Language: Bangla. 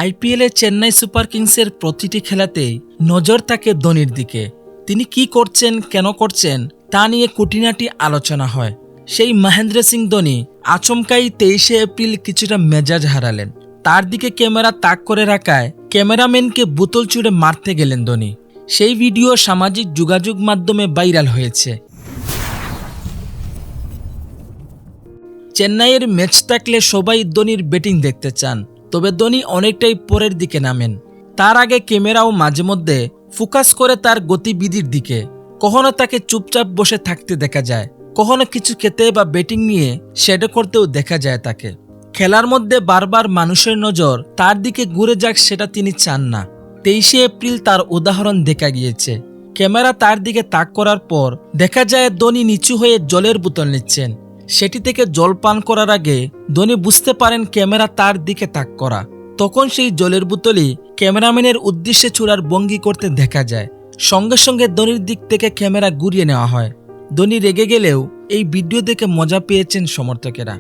আইপিএলে চেন্নাই সুপার কিংসের প্রতিটি খেলাতেই নজর থাকে ধোনির দিকে। তিনি কি করছেন, কেন করছেন তা নিয়ে খুঁটিনাটি আলোচনা হয়। সেই মহেন্দ্র সিং ধোনি আচমকাই 23শে এপ্রিল কিছুটা মেজাজ হারালেন। তার দিকে ক্যামেরা তাক করে রাখায় ক্যামেরাম্যানকে বোতল ছুঁড়ে মারতে গেলেন ধোনি। সেই ভিডিও সামাজিক যোগাযোগ মাধ্যমে ভাইরাল হয়েছে। চেন্নাইয়ের ম্যাচ থাকলে সবাই ধোনির ব্যাটিং দেখতে চান, তবে ধোনি অনেকটাই পরের দিকে নামেন। তার আগে ক্যামেরাও মাঝে মধ্যে ফোকাস করে তার গতিবিধির দিকে। কখনো তাকে চুপচাপ বসে থাকতে দেখা যায়, কখনো কিছু খেতে বা ব্যাটিং নিয়ে শ্যাডো করতেও দেখা যায় তাকে। খেলার মধ্যে বারবার মানুষের নজর তার দিকে ঘুরে যাক সেটা তিনি চান না। 23শে এপ্রিল তার উদাহরণ দেখা গিয়েছে। ক্যামেরা তার দিকে তাক করার পর দেখা যায় ধোনি নিচু হয়ে জলের বোতল নিচ্ছেন। সেটি থেকে জল পান করার আগে ধোনি বুঝতে পারেন ক্যামেরা তার দিকে তাক করা। তখন সেই জলের বোতলই ক্যামেরাম্যানের উদ্দেশ্যে ছোড়ার ভঙ্গি করতে দেখা যায়। সঙ্গে সঙ্গে ধোনির দিক থেকে ক্যামেরা ঘুরিয়ে নেওয়া হয়। ধোনি রেগে গেলেও এই ভিডিও দেখে মজা পেয়েছেন সমর্থকেরা।